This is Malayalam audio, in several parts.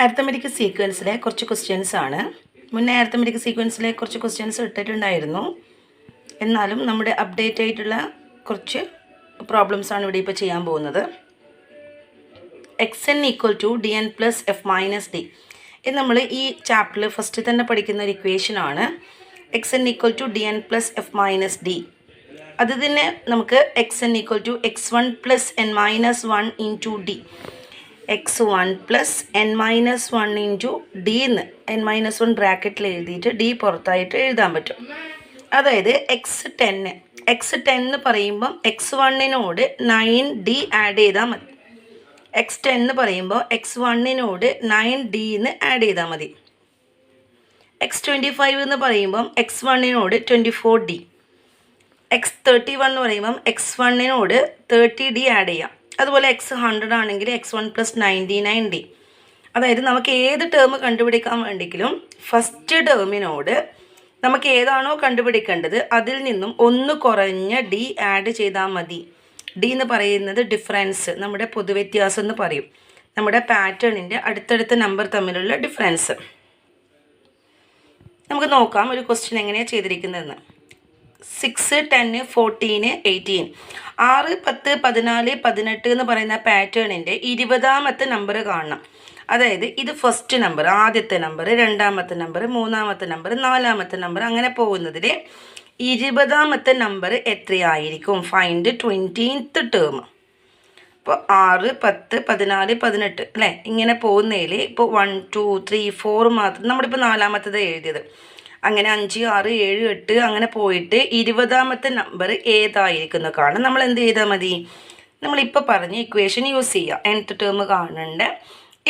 അരിത്തമെറ്റിക് സീക്വൻസിലെ കുറച്ച് ക്വസ്റ്റ്യൻസ് ആണ്. മുന്നേ അരിത്തമെറ്റിക് സീക്വൻസിലെ കുറച്ച് ക്വസ്റ്റ്യൻസ് ഇട്ടിട്ടുണ്ടായിരുന്നു. എന്നാലും നമ്മുടെ അപ്ഡേറ്റ് ആയിട്ടുള്ള കുറച്ച് പ്രോബ്ലംസ് ആണ് ഇവിടെ ഇപ്പോൾ ചെയ്യാൻ പോകുന്നത്. X N equal to D N plus F minus d. ഇത് നമ്മൾ ഈ ചാപ്റ്ററിൽ ഫസ്റ്റ് തന്നെ പഠിക്കുന്ന ഒരു ഇക്വേഷൻ ആണ്. X N equal to D N plus F minus d. അത് തന്നെ നമുക്ക് x N equal to x one plus n minus one into d. X one plus n minus one into d എന്ന് എൻ മൈനസ് വൺ ബ്രാക്കറ്റിൽ എഴുതിയിട്ട് ഡി പുറത്തായിട്ട് എഴുതാൻ പറ്റും. അതായത് എക്സ് ടെൻ എന്ന് പറയുമ്പം എക്സ് വണ്ണിനോട് 9D ആഡ് ചെയ്താൽ മതി. എക്സ് ടെൻ എന്ന് പറയുമ്പോൾ എക്സ് വണ്ണിനോട് 9D എന്ന് ആഡ് ചെയ്താൽ മതി. എക്സ് 25 എന്ന് പറയുമ്പം എക്സ് വണ്ണിനോട് 24D. എക്സ് 31 എന്ന് പറയുമ്പം എക്സ് വണ്ണിനോട് 30D ആഡ് ചെയ്യാം. അതുപോലെ എക്സ് 100 ആണെങ്കിൽ എക്സ് വൺ പ്ലസ് 99D. അതായത് നമുക്ക് ഏത് ടേം കണ്ടുപിടിക്കാൻ വേണ്ടിയെങ്കിലും ഫസ്റ്റ് ടേമിനോട് നമുക്ക് ഏതാണോ കണ്ടുപിടിക്കേണ്ടത് അതിൽ നിന്നും ഒന്ന് കുറഞ്ഞ ഡി ആഡ് ചെയ്താൽ മതി. ഡി എന്ന് പറയുന്നത് ഡിഫറൻസ്, നമ്മുടെ പൊതുവ്യത്യാസം എന്ന് പറയും. നമ്മുടെ പാറ്റേണിൻ്റെ അടുത്തടുത്ത നമ്പർ തമ്മിലുള്ള ഡിഫറൻസ്. നമുക്ക് നോക്കാം ഒരു ക്വസ്റ്റ്യൻ എങ്ങനെയാണ് ചെയ്തിരിക്കുന്നതെന്ന്. 6, 10, 14, 18. 6, 10, 14, 18 എന്ന് പറയുന്ന പാറ്റേണിൻ്റെ 20ാമത്തെ നമ്പർ കാണണം. അതായത് ഇത് ഫസ്റ്റ് നമ്പർ, ആദ്യത്തെ നമ്പർ, രണ്ടാമത്തെ നമ്പർ, മൂന്നാമത്തെ നമ്പർ, നാലാമത്തെ നമ്പർ, അങ്ങനെ പോകുന്നതിൽ 20ാമത്തെ നമ്പർ എത്രയായിരിക്കും? Find 20th term. ഇപ്പോൾ 6, 10, 14, 18 അല്ലേ, ഇങ്ങനെ പോകുന്നതിൽ ഇപ്പോൾ 1, 2, 3, 4 മാത്രം നമ്മളിപ്പോൾ നാലാമത്തത് എഴുതിയത്. അങ്ങനെ 5, 6, 7, 8 അങ്ങനെ പോയിട്ട് 20ാമത്തെ നമ്പർ ഏതായിരിക്കുന്നു കാണാൻ നമ്മൾ എന്ത് ചെയ്താൽ മതി? നമ്മളിപ്പോൾ പറഞ്ഞ ഇക്വേഷൻ യൂസ് ചെയ്യുക. nth ടേം കാണേണ്ട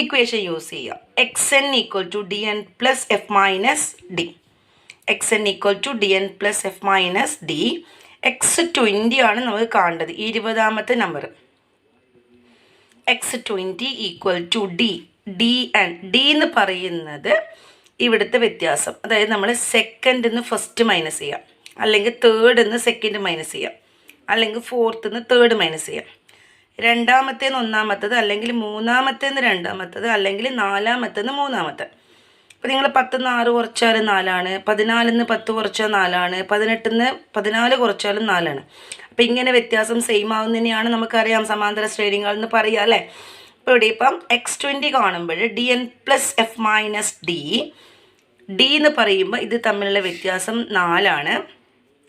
ഇക്വേഷൻ യൂസ് ചെയ്യുക. X N equal to D N plus F minus D. X N equal to D N plus F minus D. X 20 ആണ് നമുക്ക് കാണേണ്ടത്, 20ാമത്തെ number. X 20 equal to D. D N, D എന്ന് പറയുന്നത് ഇവിടുത്തെ വ്യത്യാസം. അതായത് നമ്മൾ സെക്കൻഡിൽ നിന്ന് ഫസ്റ്റ് മൈനസ് ചെയ്യാം, അല്ലെങ്കിൽ തേർഡിൽ നിന്ന് സെക്കൻഡ് മൈനസ് ചെയ്യാം, അല്ലെങ്കിൽ ഫോർത്തിൽ നിന്ന് തേർഡ് മൈനസ് ചെയ്യാം. രണ്ടാമത്തേന്ന് ഒന്നാമത്തത്, അല്ലെങ്കിൽ മൂന്നാമത്തേന്ന് രണ്ടാമത്തത്, അല്ലെങ്കിൽ നാലാമത്തേന്ന് മൂന്നാമത്തെ. അപ്പോൾ നിങ്ങൾ 10 നിന്ന് 6 കുറച്ചാൽ 4 ആണ്, 14 നിന്ന് 10 കുറച്ചാൽ 4 ആണ്, 18 നിന്ന് 14 കുറച്ചാലും 4 ആണ്. അപ്പോൾ ഇങ്ങനെ വ്യത്യാസം സെയിം ആവുന്നതിനെയാണ് നമുക്കറിയാം സമാന്തര ശ്രേണികൾ എന്ന് പറയുക അല്ലേ. ഇപ്പോൾ ഇവിടെ ഇപ്പം എക്സ് 20 കാണുമ്പോൾ d N plus F minus d. D എന്ന് പറയുമ്പോൾ ഇത് തമ്മിലുള്ള വ്യത്യാസം 4 ആണ്.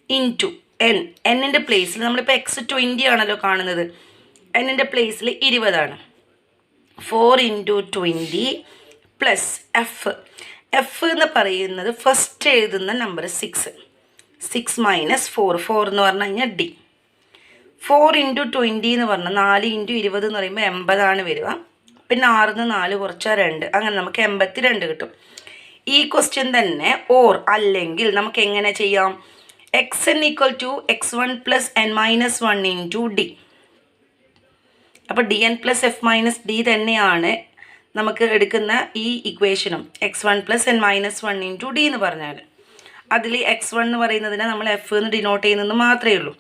ഇൻറ്റു എൻ, എന്നിൻ്റെ പ്ലേസിൽ നമ്മളിപ്പോൾ എക്സ് 20 ആണല്ലോ കാണുന്നത്, എന്നിൻ്റെ പ്ലേസിൽ 20 ആണ്. 4 ഇൻറ്റു 20 പ്ലസ് എഫ്. എഫ് എന്ന് പറയുന്നത് ഫസ്റ്റ് എഴുതുന്ന നമ്പർ 6. 6 മൈനസ് 4 എന്ന് പറഞ്ഞു കഴിഞ്ഞാൽ ഡി. 4 ഇൻറ്റു 20 എന്ന് പറഞ്ഞാൽ 4 ഇൻറ്റു 20 എന്ന് പറയുമ്പോൾ 80 ആണ് വരിക. പിന്നെ 6 നിന്ന് 4 കുറച്ചാൽ 2, അങ്ങനെ നമുക്ക് 82 കിട്ടും. ഈ ക്വസ്റ്റ്യൻ തന്നെ ഓർ അല്ലെങ്കിൽ നമുക്ക് എങ്ങനെ ചെയ്യാം? X N equal to x one plus n minus one into d. അപ്പോൾ d N plus F minus d തന്നെയാണ് നമുക്ക് എടുക്കുന്ന ഈ ഇക്വേഷനും. X one plus n minus one into d എന്ന് പറഞ്ഞാൽ അതിൽ എക്സ് വൺ എന്ന് പറയുന്നതിനെ നമ്മൾ എഫ് എന്ന് ഡിനോട്ട് ചെയ്യുന്നത് മാത്രമേ ഉള്ളൂ.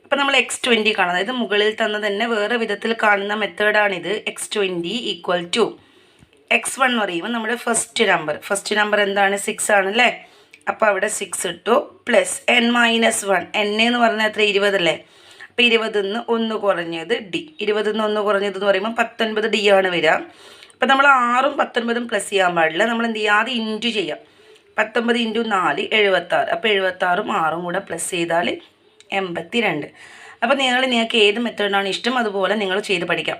അപ്പോൾ നമ്മൾ എക്സ് 20 കാണാം. അതായത് മുകളിൽ തന്ന തന്നെ വേറെ വിധത്തിൽ കാണുന്ന മെത്തേഡാണിത്. X 20 equal to x one എന്ന് പറയുമ്പോൾ നമ്മുടെ ഫസ്റ്റ് നമ്പർ എന്താണ്? 6 ആണല്ലേ. അപ്പോൾ അവിടെ 6 ഇട്ടു പ്ലസ് എൻ മൈനസ് 1. എൻ എന്ന് പറഞ്ഞാൽ എത്ര? 20 അല്ലേ. അപ്പോൾ 20 നിന്ന് 1 കുറഞ്ഞത് ഡി. 20 നിന്ന് 1 കുറഞ്ഞത് എന്ന് പറയുമ്പോൾ 19D ആണ് വരിക. അപ്പോൾ നമ്മൾ 6ഉം 19ഉം പ്ലസ് ചെയ്യാൻ പാടില്ല. നമ്മൾ എന്ത് ചെയ്യുക? ആദ്യം ഇൻറ്റു ചെയ്യാം. 19 ഇൻറ്റു 4 76. അപ്പോൾ 76ഉം 6ഉം കൂടെ പ്ലസ് ചെയ്താൽ 82. അപ്പോൾ നിങ്ങൾക്ക് ഏത് മെത്തേഡാണ് ഇഷ്ടം അതുപോലെ നിങ്ങൾ ചെയ്ത് പഠിക്കാം.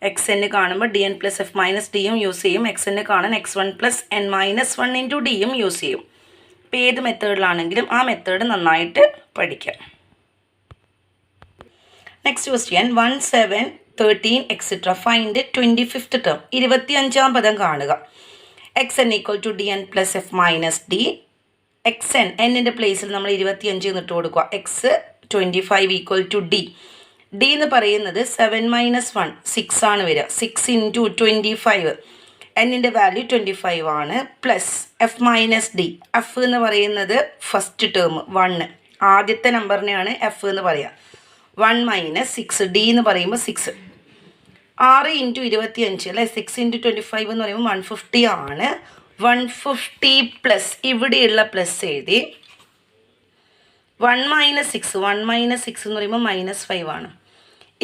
എക്സ് എൻ കാണുമ്പോൾ d N plus F minus ഡിയും യൂസ് ചെയ്യും. എക്സ് എൻ കാണാൻ x one plus n minus one into ഡിയും യൂസ് ചെയ്യും. അപ്പോൾ ഏത് മെത്തേഡിലാണെങ്കിലും ആ മെത്തേഡ് നന്നായിട്ട് പഠിക്കാം. Next question 1, 7, 13 et cetera. Find 25th term. 25ാം പദം കാണുക. X N equal to D N plus F minus D. X n, എന്നിൻ്റെ പ്ലേസിൽ നമ്മൾ 25 എന്നിട്ട് കൊടുക്കുക. X 25 equal to D. D എന്ന് പറയുന്നത് 7 മൈനസ് 1 6 ആണ് വരിക. 6 ഇൻറ്റു 25, എന്നിൻ്റെ വാല്യൂ 25 ആണ്. Plus F minus D. F എന്ന് പറയുന്നത് ഫസ്റ്റ് ടേം 1, ആദ്യത്തെ നമ്പറിനെയാണ് എഫ് എന്ന് പറയുക. 1 മൈനസ് 6. ഡി എന്ന് പറയുമ്പോൾ 6. 6 ഇൻറ്റു 25 അല്ലേ, 6 ഇൻറ്റു 25 എന്ന് പറയുമ്പോൾ 150 ആണ്. 150 പ്ലസ് ഇവിടെയുള്ള പ്ലസ് എഴുതി 1 മൈനസ് 6 എന്ന് പറയുമ്പോൾ -5 ആണ്.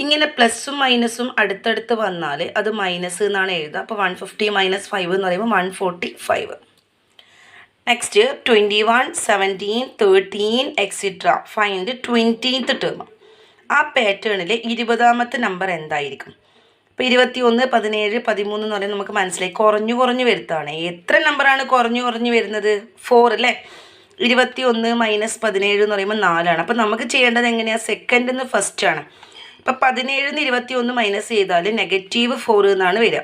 ഇങ്ങനെ പ്ലസും മൈനസും അടുത്തടുത്ത് വന്നാൽ അത് മൈനസ് എന്നാണ് എഴുതുക. അപ്പോൾ 150 - 5 എന്ന് പറയുമ്പോൾ 145. Next 21, 17, 13 extra. Find 20th term. ആ പാറ്റേണിൽ 20ാമത്തെ നമ്പർ എന്തായിരിക്കും? ഇപ്പോൾ 21, 17, 13 എന്ന് പറയുന്നത് നമുക്ക് മനസ്സിലായി കുറഞ്ഞു വരുത്താണ്. എത്ര നമ്പറാണ് കുറഞ്ഞു വരുന്നത്? 4 അല്ലേ. 21 - 17 എന്ന് പറയുമ്പോൾ 4 ആണ്. അപ്പോൾ നമുക്ക് ചെയ്യേണ്ടത് എങ്ങനെയാണ്? സെക്കൻഡിൽ നിന്ന് ഫസ്റ്റ് ആണ്. അപ്പോൾ 17 21 മൈനസ് ചെയ്താൽ -4 എന്നാണ് വരിക.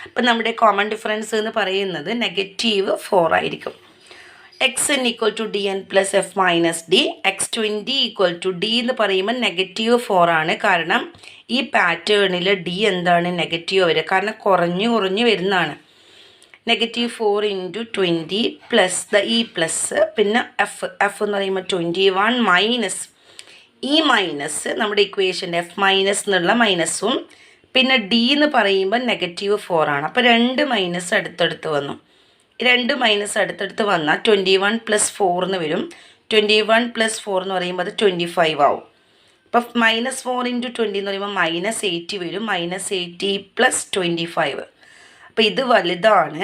അപ്പം നമ്മുടെ കോമൺ ഡിഫറൻസ് എന്ന് പറയുന്നത് -4 ആയിരിക്കും. xn = dn + f - d. x20 = d എന്ന് പറയുമ്പോൾ -4 ആണ്. കാരണം ഈ പാറ്റേണിൽ d എന്താണ്? നെഗറ്റീവ് വരിക. കാരണം കുറഞ്ഞു വരുന്നതാണ്. -4 × 20 പ്ലസ് ഈ പ്ലസ് പിന്നെ എഫ് എന്ന് പറയുമ്പോൾ 21 മൈനസ് ഈ മൈനസ് നമ്മുടെ ഇക്വേഷൻ്റെ f മൈനസ് എന്നുള്ള മൈനസും പിന്നെ d എന്ന് പറയുമ്പോൾ -4 ആണ്. അപ്പോൾ 2 മൈനസ് അടുത്തടുത്ത് വന്നു. 2 മൈനസ് അടുത്തടുത്ത് വന്നാൽ 21 + 4 എന്ന് വരും. 21 + 4 എന്ന് പറയുമ്പോൾ അത് 25 ആവും. അപ്പോൾ -4 × 20 എന്ന് പറയുമ്പോൾ -80 വരും. -80 + 25. അപ്പോൾ ഇത് വലുതാണ്,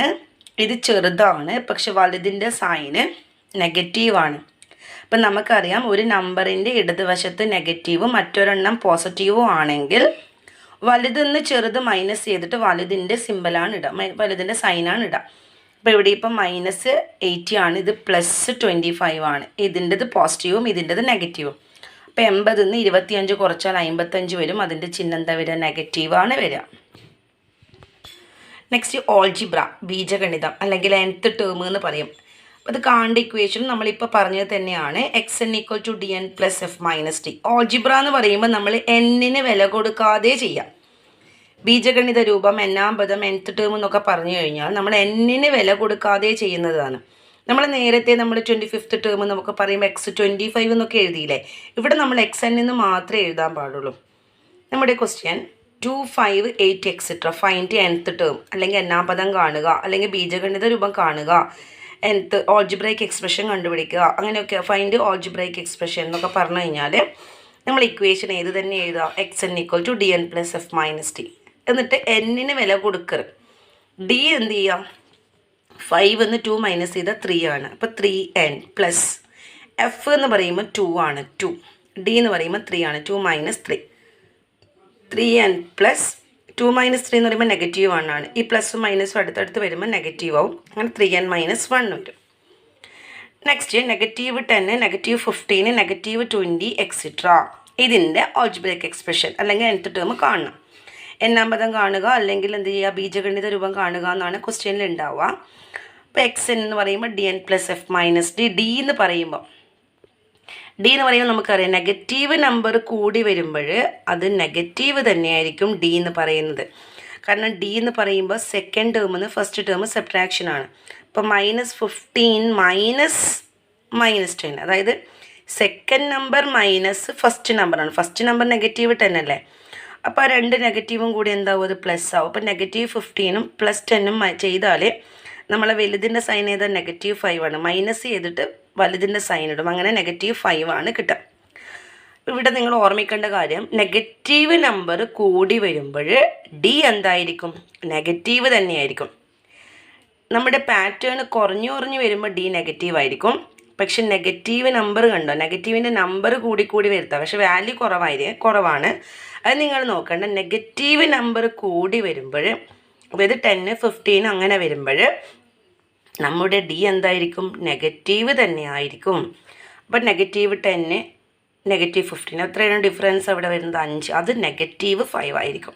ഇത് ചെറുതാണ്, പക്ഷെ വലുതിൻ്റെ സൈന് നെഗറ്റീവാണ്. അപ്പം നമുക്കറിയാം ഒരു നമ്പറിൻ്റെ ഇടതുവശത്ത് നെഗറ്റീവും മറ്റൊരെണ്ണം പോസിറ്റീവും ആണെങ്കിൽ വലുതെന്ന് ചെറുത് മൈനസ് ചെയ്തിട്ട് വലുതിൻ്റെ സിമ്പലാണ് ഇടുക, വലുതിൻ്റെ സൈനാണ് ഇടുക. അപ്പോൾ ഇവിടെ ഇപ്പം -80 ആണ്, ഇത് +25 ആണ്. ഇതിൻ്റെത് പോസിറ്റീവും ഇതിൻ്റെത് നെഗറ്റീവും. അപ്പോൾ 80 നിന്ന് 25 കുറച്ചാൽ 55 വരും. അതിൻ്റെ ചിഹ്നം എന്താ വരിക? നെഗറ്റീവാണ് വരിക. നെക്സ്റ്റ് ഓൾജിബ്ര, ബീജഗണിതം അല്ലെങ്കിൽ nth ടേം എന്ന് പറയും. അപ്പോൾ ഇത് കാണേണ്ട ഇക്വേഷൻ നമ്മളിപ്പോൾ പറഞ്ഞത് തന്നെയാണ്. xn = dn + f - d. Algebra എന്ന് പറയുമ്പോൾ നമ്മൾ n-ന് വില കൊടുക്കാതെ ചെയ്യാം. ബീജഗണിത രൂപം, n-ാം പദം, nth ടേം എന്നൊക്കെ പറഞ്ഞു കഴിഞ്ഞാൽ നമ്മൾ n-ന് വില കൊടുക്കാതെ ചെയ്യുന്നതാണ്. നമ്മൾ നേരത്തെ 25th ടേം നമുക്ക് പറയുമ്പോൾ x25 എന്നൊക്കെ എഴുതിയില്ലേ. ഇവിടെ നമ്മൾ xn എന്ന് മാത്രമേ എഴുതാൻ പാടുള്ളൂ. നമ്മുടെ question 2, 5, 8 etcetera. Find nth term അല്ലെങ്കിൽ n-ാം പദം കാണുക അല്ലെങ്കിൽ ബീജഗണിത രൂപം കാണുക, nth ഓൾജിബ്രൈക്ക് എക്സ്പ്രഷൻ കണ്ടുപിടിക്കുക, അങ്ങനെയൊക്കെ ഫൈൻഡ് ഓൾജിബ്രൈക്ക് എക്സ്പ്രഷൻ എന്നൊക്കെ പറഞ്ഞു കഴിഞ്ഞാൽ നമ്മൾ ഇക്വേഷൻ ഏത് തന്നെ എഴുതുക? xn = dn + f - d. എന്നിട്ട് n-ന് വില കൊടുക്കരുത്. d എന്ത് ചെയ്യാം? 5 എന്ന് 2 മൈനസ് ചെയ്താൽ 3 ആണ്. അപ്പോൾ 3n പ്ലസ് f എന്ന് പറയുമ്പോൾ 2 ആണ്, 2. d എന്ന് പറയുമ്പോൾ 3 ആണ്, 2 - 3. 3n പ്ലസ് 2 - 3 എന്ന് പറയുമ്പോൾ -1 ആണ്. ഈ പ്ലസും മൈനസും അടുത്തടുത്ത് വരുമ്പോൾ നെഗറ്റീവ് ആവും. അങ്ങനെ 3n - 1 വരും. Next -10, -15, -20 etcetera. ഇതിൻ്റെ ഓൾജിബ്രൈക്ക് എക്സ്പ്രഷൻ അല്ലെങ്കിൽ nth ടേം കാണണം. n-ാം പദം കാണുക അല്ലെങ്കിൽ എന്ത് ചെയ്യുക? ബീജഗണിത രൂപം കാണുക എന്നാണ് ക്വസ്റ്റ്യനിൽ ഉണ്ടാവുക. അപ്പോൾ xn എന്ന് പറയുമ്പോൾ dn + f - d. d എന്ന് പറയുമ്പോൾ നമുക്കറിയാം നെഗറ്റീവ് നമ്പർ കൂടി വരുമ്പോൾ അത് നെഗറ്റീവ് തന്നെയായിരിക്കും d എന്ന് പറയുന്നത്. കാരണം d എന്ന് പറയുമ്പോൾ സെക്കൻഡ് ടേമിൽ നിന്ന് ഫസ്റ്റ് ടേം സബ്ട്രാക്ഷനാണ്. അപ്പോൾ -15 -10, അതായത് സെക്കൻഡ് നമ്പർ മൈനസ് ഫസ്റ്റ് നമ്പറാണ്. ഫസ്റ്റ് നമ്പർ -10 അല്ലേ. അപ്പോൾ ആ 2 നെഗറ്റീവും കൂടി എന്താവും? അത് പ്ലസ് ആവും. അപ്പോൾ -15ഉം +10ഉം ചെയ്താൽ നമ്മളെ വലുതിൻ്റെ സൈൻ ചെയ്താൽ -5 ആണ്. മൈനസ് ചെയ്തിട്ട് വലുതിൻ്റെ സൈൻ ഇടും. അങ്ങനെ -5 ആണ് കിട്ടുക. ഇവിടെ നിങ്ങൾ ഓർമ്മിക്കേണ്ട കാര്യം, നെഗറ്റീവ് നമ്പർ കൂടി വരുമ്പോൾ d എന്തായിരിക്കും? നെഗറ്റീവ് തന്നെയായിരിക്കും. നമ്മുടെ പാറ്റേൺ കുറഞ്ഞു വരുമ്പോൾ d നെഗറ്റീവ് ആയിരിക്കും. പക്ഷെ നെഗറ്റീവ് നമ്പർ കണ്ടോ? നെഗറ്റീവിൻ്റെ നമ്പർ കൂടി വരുത്താം, പക്ഷെ വാല്യൂ കുറവാണ്. അത് നിങ്ങൾ നോക്കേണ്ട. നെഗറ്റീവ് നമ്പർ കൂടി വരുമ്പോൾ, അതായത് 10, 15 അങ്ങനെ വരുമ്പോൾ നമ്മുടെ d എന്തായിരിക്കും? നെഗറ്റീവ് തന്നെ ആയിരിക്കും. അപ്പം -10, -15 എത്രയാണ് ഡിഫറൻസ് അവിടെ വരുന്നത്? 5. അത് -5 ആയിരിക്കും.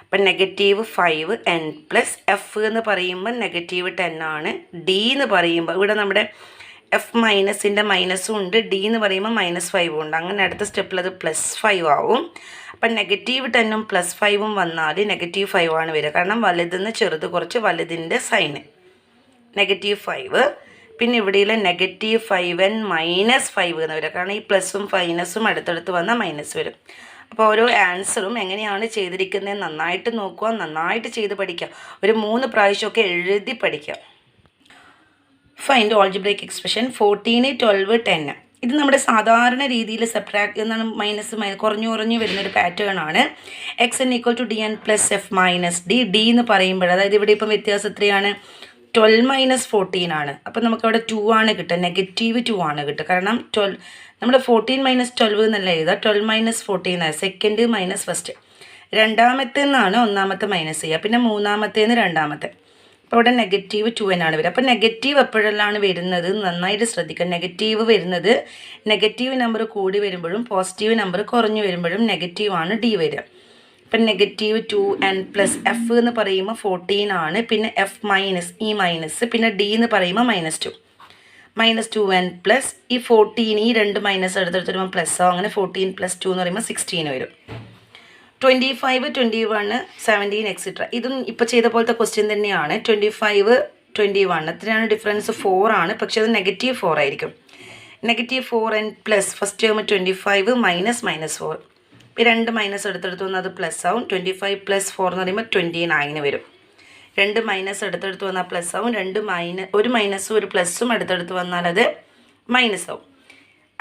അപ്പം -5 n + f എന്ന് പറയുമ്പോൾ -10 ആണ്. d എന്ന് പറയുമ്പോൾ ഇവിടെ നമ്മുടെ f മൈനസിൻ്റെ മൈനസും ഉണ്ട്, d എന്ന് പറയുമ്പോൾ -5 ഉണ്ട്. അങ്ങനെ അടുത്ത സ്റ്റെപ്പിൽ അത് +5 ആവും. അപ്പം -10ഉം +5ഉം വന്നാൽ -5 ആണ് വരിക. കാരണം വലുതെന്ന് ചെറുത് കുറച്ച് വലുതിൻ്റെ സൈന് -5. പിന്നെ ഇവിടെയുള്ള -5n - 5 എന്ന് വരിക. കാരണം ഈ പ്ലസും മൈനസും അടുത്തടുത്ത് വന്നാൽ മൈനസ് വരും. അപ്പോൾ ഓരോ ആൻസറും എങ്ങനെയാണ് ചെയ്തിരിക്കുന്നത് നന്നായിട്ട് നോക്കുക, നന്നായിട്ട് ചെയ്ത് പഠിക്കുക. ഒരു 3 പ്രാവശ്യമൊക്കെ എഴുതി പഠിക്കുക. Find algebraic expression 14, 12, 10. ഇത് നമ്മുടെ സാധാരണ രീതിയിൽ സബ്ട്രാക്ട് എന്നാണ് മൈനസ് കുറഞ്ഞു വരുന്നൊരു പാറ്റേൺ ആണ്. X N equal to D N plus F minus d. D എന്ന് പറയുമ്പോൾ അതായത് ഇവിടെ ഇപ്പം വ്യത്യാസം എത്രയാണ്? 12 മൈനസ് 14 ആണ്. അപ്പം നമുക്കവിടെ 2 ആണ് കിട്ടുക, -2 ആണ് കിട്ടുക. കാരണം 12 നമ്മൾ 14 മൈനസ് 12 എന്നല്ല എഴുതുക, 12 മൈനസ് 14 ആണ്. Second minus first. രണ്ടാമത്തെ നിന്നാണ് ഒന്നാമത്തെ മൈനസ് ചെയ്യുക, പിന്നെ മൂന്നാമത്തേന്ന് രണ്ടാമത്തെ. അപ്പോൾ ഇവിടെ -2 എന്നാണ് വരിക. അപ്പോൾ നെഗറ്റീവ് എപ്പോഴെല്ലാം വരുന്നത് നന്നായിട്ട് ശ്രദ്ധിക്കുക. നെഗറ്റീവ് വരുന്നത് നെഗറ്റീവ് നമ്പർ കൂടി വരുമ്പോഴും പോസിറ്റീവ് നമ്പർ കുറഞ്ഞു വരുമ്പോഴും നെഗറ്റീവാണ് ഡി വരിക. ഇപ്പം -2n പ്ലസ് എഫ് എന്ന് പറയുമ്പോൾ 14 ആണ്. പിന്നെ എഫ് മൈനസ് ഈ മൈനസ്, പിന്നെ ഡി എന്ന് പറയുമ്പോൾ -2. -2n പ്ലസ് ഈ 14, ഈ 2 മൈനസ് എടുത്തെടുത്ത് വരുമ്പോൾ പ്ലസ് ആവും. അങ്ങനെ 14 + 2 എന്ന് പറയുമ്പോൾ 16 വരും. 25, 21, 17 എക്സെട്ര. ഇതും ഇപ്പോൾ ചെയ്ത പോലത്തെ ക്വസ്റ്റ്യൻ തന്നെയാണ്. 25, 21 എത്രയാണ് ഡിഫറൻസ്? 4 ആണ്. പക്ഷേ അത് -4 ആയിരിക്കും. -4n plus first term 25 minus -4. ഈ 2 മൈനസ് എടുത്തെടുത്ത് വന്നാൽ അത് പ്ലസ് ആവും. 25 + 4 എന്ന് പറയുമ്പോൾ 29 വരും. 2 മൈനസ് എടുത്തെടുത്ത് വന്നാൽ പ്ലസ് ആവും. ഒരു മൈനസും ഒരു പ്ലസ്സും അടുത്തടുത്ത് വന്നാൽ അത് മൈനസ് ആവും.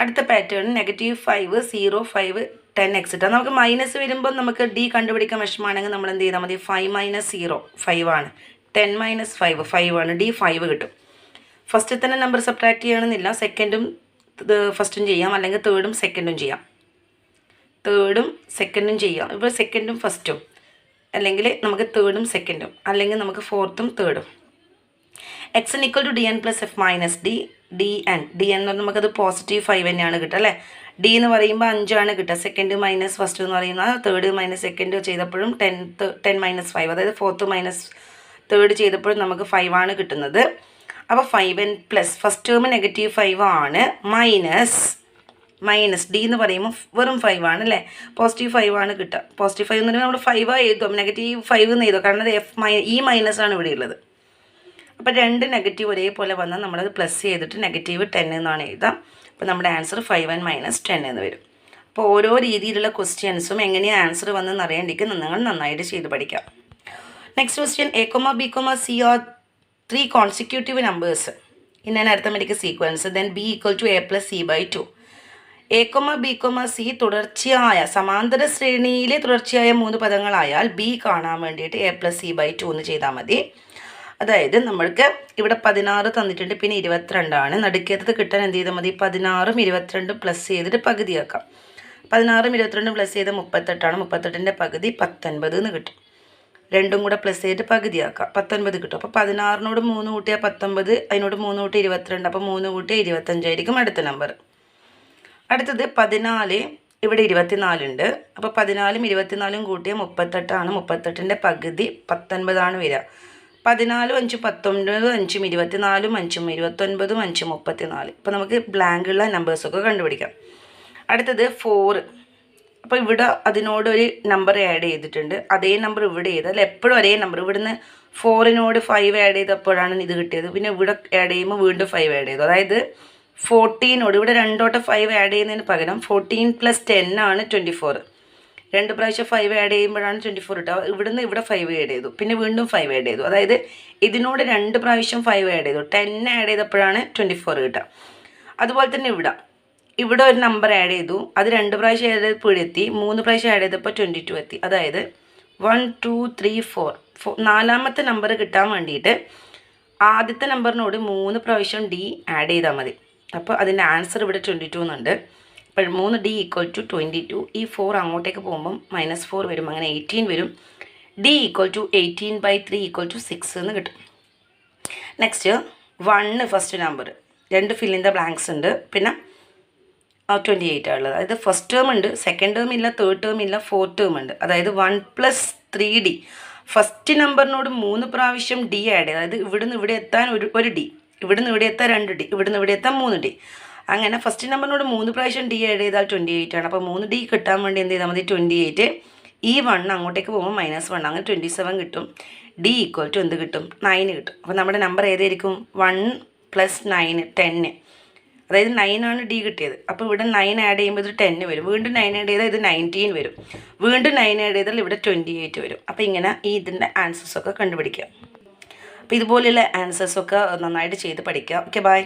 അടുത്ത പാറ്റേൺ -5, 0, 5, 10 എക്സെട്ര. നമുക്ക് മൈനസ് വരുമ്പോൾ നമുക്ക് ഡി കണ്ടുപിടിക്കാൻ വിഷമമാണെങ്കിൽ നമ്മൾ എന്ത് ചെയ്താൽ മതി? 5 മൈനസ് 0 5 ആണ്. 10 മൈനസ് 5 5 ആണ്. ഡി 5 കിട്ടും. ഫസ്റ്റിൽ തന്നെ നമ്പർ സബ്ട്രാക്ട് ചെയ്യണമെന്നില്ല. സെക്കൻഡും ഫസ്റ്റും ചെയ്യാം, അല്ലെങ്കിൽ തേർഡും സെക്കൻഡും ചെയ്യാം. ഇപ്പോൾ സെക്കൻഡും ഫസ്റ്റും, അല്ലെങ്കിൽ നമുക്ക് തേർഡും സെക്കൻഡും, അല്ലെങ്കിൽ നമുക്ക് ഫോർത്തും തേർഡും. X N equal to D N plus F minus d. D n എന്ന് പറഞ്ഞാൽ നമുക്കത് +5 തന്നെയാണ് കിട്ടുക അല്ലേ? ഡി എന്ന് പറയുമ്പോൾ 5 ആണ് കിട്ടുക. സെക്കൻഡ് മൈനസ് ഫസ്റ്റ് എന്ന് പറയുന്നത് തേർഡ് മൈനസ് സെക്കൻഡ് ചെയ്തപ്പോഴും 10 മൈനസ് 5, അതായത് ഫോർത്ത് മൈനസ് തേർഡ് ചെയ്തപ്പോഴും നമുക്ക് 5 ആണ് കിട്ടുന്നത്. അപ്പോൾ 5n പ്ലസ് ഫസ്റ്റ് ടേം -5 ആണ്. മൈനസ് ഡി എന്ന് പറയുമ്പോൾ വെറും 5 ആണ് അല്ലേ? +5 ആണ് കിട്ടുക. +5 എന്ന് പറയുമ്പോൾ നമ്മൾ 5 എഴുതും, -5 എന്ന് എഴുതും. കാരണം അത് ഈ മൈനസ് ആണ് ഇവിടെ ഉള്ളത്. അപ്പോൾ 2 നെഗറ്റീവ് ഒരേപോലെ വന്നാൽ നമ്മളത് പ്ലസ് ചെയ്തിട്ട് -10 എന്നാണ് എഴുതാം. അപ്പോൾ നമ്മുടെ ആൻസർ 5n - 10 എന്ന് വരും. അപ്പോൾ ഓരോ രീതിയിലുള്ള ക്വസ്റ്റ്യൻസും എങ്ങനെയാണ് ആൻസർ വന്നെന്ന് അറിയേണ്ടിക്ക് നിങ്ങൾ നന്നായിട്ട് ചെയ്ത് പഠിക്കാം. Next question, a, b, c are 3 consecutive numbers in an arithmetic sequence, then b equal to a plus c/2. a, b, c തുടർച്ചയായ സമാന്തര ശ്രേണിയിലെ തുടർച്ചയായ 3 പദങ്ങളായാൽ b കാണാൻ വേണ്ടിയിട്ട് a plus c/2 എന്ന് ചെയ്താൽ മതി. അതായത് നമ്മൾക്ക് ഇവിടെ 16 തന്നിട്ടുണ്ട്, പിന്നെ 22 ആണ്. നടുക്കേത്തത് കിട്ടാൻ എന്ത് ചെയ്താൽ മതി? 16ഉം 22ഉം പ്ലസ് ചെയ്തിട്ട് പകുതിയാക്കാം. 16ഉം 22ഉം പ്ലസ് ചെയ്ത് 38 ആണ്. 38ൻ്റെ പകുതി 19 എന്ന് കിട്ടും. രണ്ടും കൂടെ പ്ലസ് ചെയ്തിട്ട് പകുതിയാക്കാം, 19 കിട്ടും. അപ്പോൾ 16നോട് 3 കൂട്ടിയാൽ 19, അതിനോട് 3 കൂട്ടി 22. അപ്പോൾ 3 കൂട്ടിയാൽ 25 ആയിരിക്കും അടുത്ത നമ്പർ. അടുത്തത് 14, ഇവിടെ 24 ഉണ്ട്. അപ്പോൾ 14ഉം 24ഉം കൂട്ടിയാൽ 38 ആണ്. 38ൻ്റെ പകുതി 19 ആണ് വരിക. 14, 5, 19, 5, 24, 5, 29, 5, 34. ഇപ്പോൾ നമുക്ക് ബ്ലാങ്കുള്ള നമ്പേഴ്സൊക്കെ കണ്ടുപിടിക്കാം. അടുത്തത് 4. അപ്പോൾ ഇവിടെ അതിനോടൊരു നമ്പർ ആഡ് ചെയ്തിട്ടുണ്ട്. അതേ നമ്പർ ഇവിടെ ചെയ്ത്, അല്ല എപ്പോഴും ഒരേ നമ്പർ. ഇവിടുന്ന് 4നോട് 5 ആഡ് ചെയ്തപ്പോഴാണ് ഇത് കിട്ടിയത്. പിന്നെ ഇവിടെ ആഡ് ചെയ്യുമ്പോൾ വീണ്ടും 5 ആഡ് ചെയ്തു. അതായത് 14നോട് ഇവിടെ 2 5 ആഡ് ചെയ്യുന്നതിന് പകരം 14 + 10 ആണ് 24. 2 പ്രാവശ്യം 5 ആഡ് ചെയ്യുമ്പോഴാണ് 24 കിട്ടുക. ഇവിടുന്ന് ഇവിടെ 5 ആഡ് ചെയ്തു, പിന്നെ വീണ്ടും 5 ആഡ് ചെയ്തു. അതായത് ഇതിനോട് 2 പ്രാവശ്യം 5 ആഡ് ചെയ്തു. 10 ആഡ് ചെയ്തപ്പോഴാണ് 24 കിട്ടുക. അതുപോലെ തന്നെ ഇവിടെ ഒരു നമ്പർ ആഡ് ചെയ്തു. അത് 2 പ്രാവശ്യം ആഡ് ചെയ്തപ്പോൾ എത്തി. 3 പ്രാവശ്യം ആഡ് ചെയ്തപ്പോൾ 22 എത്തി. അതായത് 1, 2, 3, 4. നാലാമത്തെ നമ്പർ കിട്ടാൻ വേണ്ടിയിട്ട് ആദ്യത്തെ നമ്പറിനോട് 3 പ്രാവശ്യം ഡി ആഡ് ചെയ്താൽ മതി. അപ്പോൾ അതിൻ്റെ ആൻസർ ഇവിടെ 22 എന്നുണ്ട്. അപ്പോൾ 3d = 22. ഈ 4 അങ്ങോട്ടേക്ക് പോകുമ്പം -4 വരും, അങ്ങനെ 18 വരും. d = 18/3 = 6 എന്ന് കിട്ടും. Next 1 first number, 2 fill in the blanks ഉണ്ട്, പിന്നെ 28 ഉള്ളത്. അതായത് ഫസ്റ്റ് ടേം ഉണ്ട്, സെക്കൻഡ് ടേം ഇല്ല, തേർഡ് ടേം ഇല്ല, ഫോർത്ത് ടേം ഉണ്ട്. അതായത് 1 + 3d. ഫസ്റ്റ് നമ്പറിനോട് 3 പ്രാവശ്യം ഡി ആഡ് ചെയ്ത്, അതായത് ഇവിടുന്ന് ഇവിടെ എത്താൻ ഒരു ഡി, ഇവിടുന്ന് ഇവിടെ എത്താൻ 2 ഡി, ഇവിടുന്ന് ഇവിടെ എത്താൻ 3 ഡി. അങ്ങനെ ഫസ്റ്റ് നമ്പറിനോട് 3 പ്രാവശ്യം ഡി ആഡ് ചെയ്താൽ 28 ആണ്. അപ്പോൾ 3 ഡി കിട്ടാൻ വേണ്ടി എന്ത് ചെയ്താൽ മതി? 28. ഈ 1 അങ്ങോട്ടേക്ക് പോകുമ്പോൾ -1, അങ്ങനെ 27 കിട്ടും. ഡി = എന്ത് കിട്ടും? 9 കിട്ടും. അപ്പോൾ നമ്മുടെ നമ്പർ ഏതായിരിക്കും? 1 + 9 10. അതായത് 9 ആണ് ഡി കിട്ടിയത്. അപ്പോൾ ഇവിടെ 9 ആഡ് ചെയ്യുമ്പോൾ ഇത് 10 വരും. വീണ്ടും 9 ആഡ് ചെയ്താൽ ഇത് 19 വരും. വീണ്ടും 9 ആഡ് ചെയ്താൽ ഇവിടെ 28 വരും. അപ്പോൾ ഇങ്ങനെ ഇതിൻ്റെ ആൻസേഴ്സൊക്കെ കണ്ടുപിടിക്കുക. അപ്പോൾ ഇതുപോലെയുള്ള ആൻസേഴ്സൊക്കെ നന്നായിട്ട് ചെയ്ത് പഠിക്കുക. Okay, by.